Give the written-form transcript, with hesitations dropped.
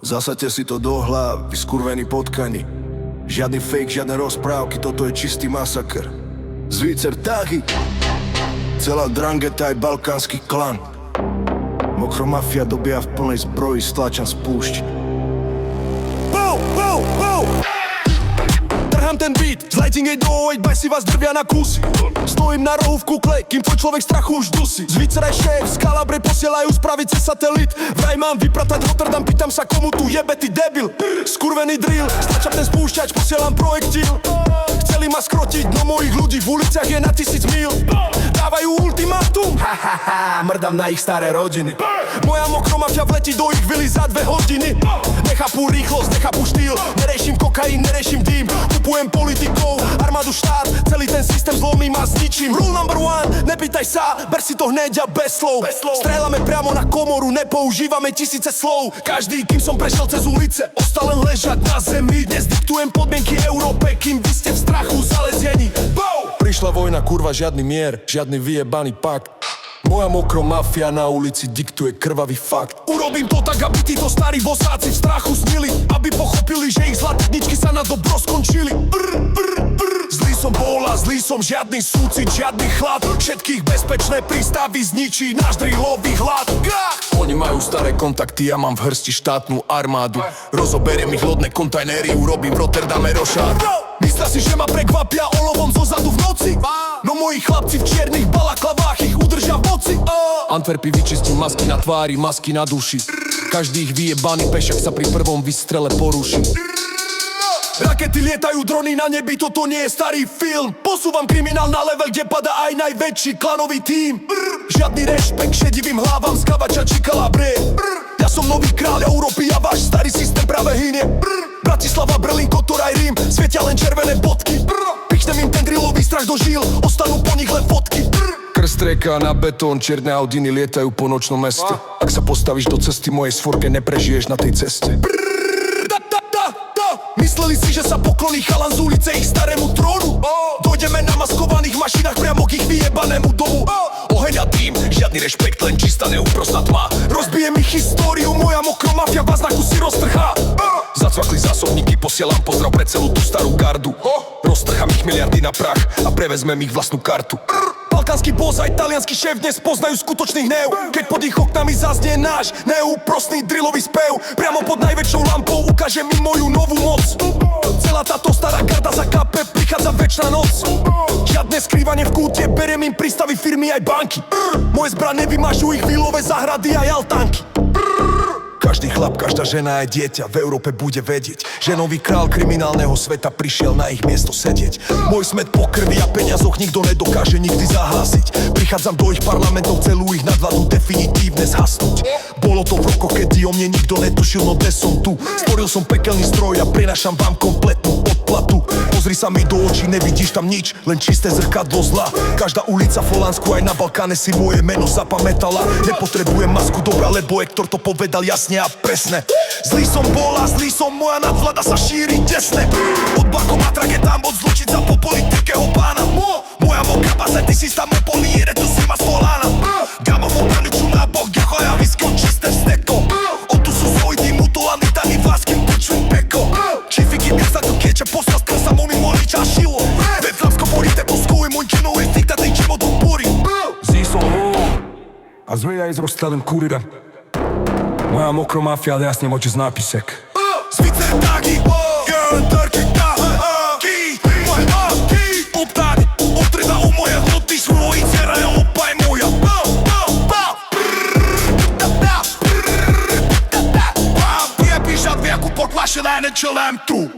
Zasaďte si to do hlav, vy skurvení potkani. Žiadny fake, žiadne rozprávky, toto je čistý masaker. Zvícer tahy, celá drangeta aj balkánsky klan. Mokromafia dobia v plnej zbroji, stlačam z púšť. Trhám ten beat, z lighting jej do 8, baj si vás drvia na kusy. Stojím na rohu v kukle, kým tvoj človek strachu už dusí. Zvícer aj šéf, z Kalabre posielajú spraviť cez satelit. Vraj mám vypratať Rotterdam, pýtam sa komu tu jebe, ty debil. Skurvený drill, stlačam ten spúšťač, posielam projektil. Chceli ma skrotiť, no mojich ľudí v uliciach je na 1000 mil. Dávajú ultimátum, mrdám na ich staré rodiny. Moja mokromafia vletí do ich vily za 2 hodiny. Nechápu rýchlosť, nechápu štýl, nereším kokain, nereším dým. Kupujem politikov, armádu, štát, celý ten systém zlomím a zničím. Rule number 1, nepýtaj sa, ber si to hneď a bez slov. Strieľame priamo na komoru, nepoužívame tisíce slov. Každý, kým som prešiel cez ulice, ostal len ležať na zemi. Dnes diktujem podmienky Európe, kým vy ste v strachu zalezení. Prišla vojna, kurva, žiadny mier, žiadny vyjebaný pakt. Moja mokromafia na ulici diktuje krvavý fakt. Urobím to tak, aby títo starí vosáci v strachu snili, aby pochopili, že ich zlatničky sa na dobro skončili. Zlý som bol a zlý som, žiadny súcit, žiadny chlad. Všetkých bezpečné prístavy zničí náš drillový hlad. Oni majú staré kontakty, ja mám v hrsti štátnu armádu. Rozoberiem ich lodné kontajnery, urobím v Rotterdame rošád. Myslia si, že ma prekvapia olovom zozadu v noci, no moji chlapci v čiernych balaklavách ich udržia v moci. Antwerpy vyčistím masky na tvári, masky na duši. Každý ich vyjebaný pešak sa pri prvom vystrele poruší. Rakety lietajú, drony na nebi, toto nie je starý film. Posúvam kriminál na level, kde padá aj najväčší klanový tím. Žiadny rešpekt šedivým hlavám z Kavača či Kalabre. Ja som nový kráľ Európy a váš starý systém práve hynie. Bratislava, Berlín, Kotor aj Rím, svietia len červené bodky. Pichnem im ten drillový strach do žíl, ostanú po nich len fotky. Krst rieka na betón, čierne Audiny lietajú po nočnom meste. Ak sa postavíš do cesty mojej svorke, neprežiješ na tej ceste. Mysleli si, že sa pokloní chalan z ulice ich starému trónu. Dojdeme na maskovaných mašinách priamo k ich vyjebanému domu. Oheň a dým, žiadny rešpekt, len čistá neúprostná tma. Rozbijem ich históriu, moja mokromafia vás na kusy roztrhá. Zacvakli zásobníky, posielam pozdrav pre celú tú starú gardu. Roztrhám ich miliardy na prach a prevezmem ich vlastnú kartu. Balkánsky boss a taliansky šéf dnes poznajú skutočný hnev, keď pod ich oknami zaznie náš neúprostný drillový spev. Priamo pod najväčšou lampou ukážem im moju novú moc. Celá táto stará garda za kape, prichádza večná noc. Žiadne skrývanie v kúte, beriem im prístavy, firmy aj banky. Moje zbrane vymažú ich výlové záhrady aj altánky. Každý chlap, každá žena aj dieťa v Európe bude vedieť, že nový král kriminálneho sveta prišiel na ich miesto sedieť. Môj smet po krvi a peniazoch nikto nedokáže nikdy zahlásiť. Prichádzam do ich parlamentov, celú ich nadvládu definitívne zhasnúť. Bolo to v rokoch, kedy o mne nikto netušil, no dnes som tu. Stvoril som pekelný stroj a prinášam vám kompletnú odplatu. Pozri sa mi do očí, nevidíš tam nič, len čisté zrkadlo zla. Každá ulica v Holandsku aj na Balkáne si moje meno zapamätala. Nepotrebujem masku dobra, lebo Hector to povedal jasne a presne. Zlý som bol a zlý som, moja nadvláda sa šíri tesne. Od bankomatra je tam od zločinca po politikého pána. Moja moká baze, ty si tam opolíre, tu si ma zvolána. Gamo montaniču na bok, jako ja vyskon čisté steko. O tu sú svojní mutolani, tani vláským počujem peko. Čifiky miasta tu kieče, poslastka sa momi moliča šilo. Veclavsko porite, poskuj môj činov, je fikta tej čimo tu pori. Zlý som bol a zlý aj zrostalým kurírem. Moja mokromafia jasne moče nápisek. Zvícer taky, girl, turkey, moje máky, obtáň, odtreba u moje hloty, svojí dcera, ja opaj moja. Vyjebíš a dvě, jako potlašené, nečelem tu.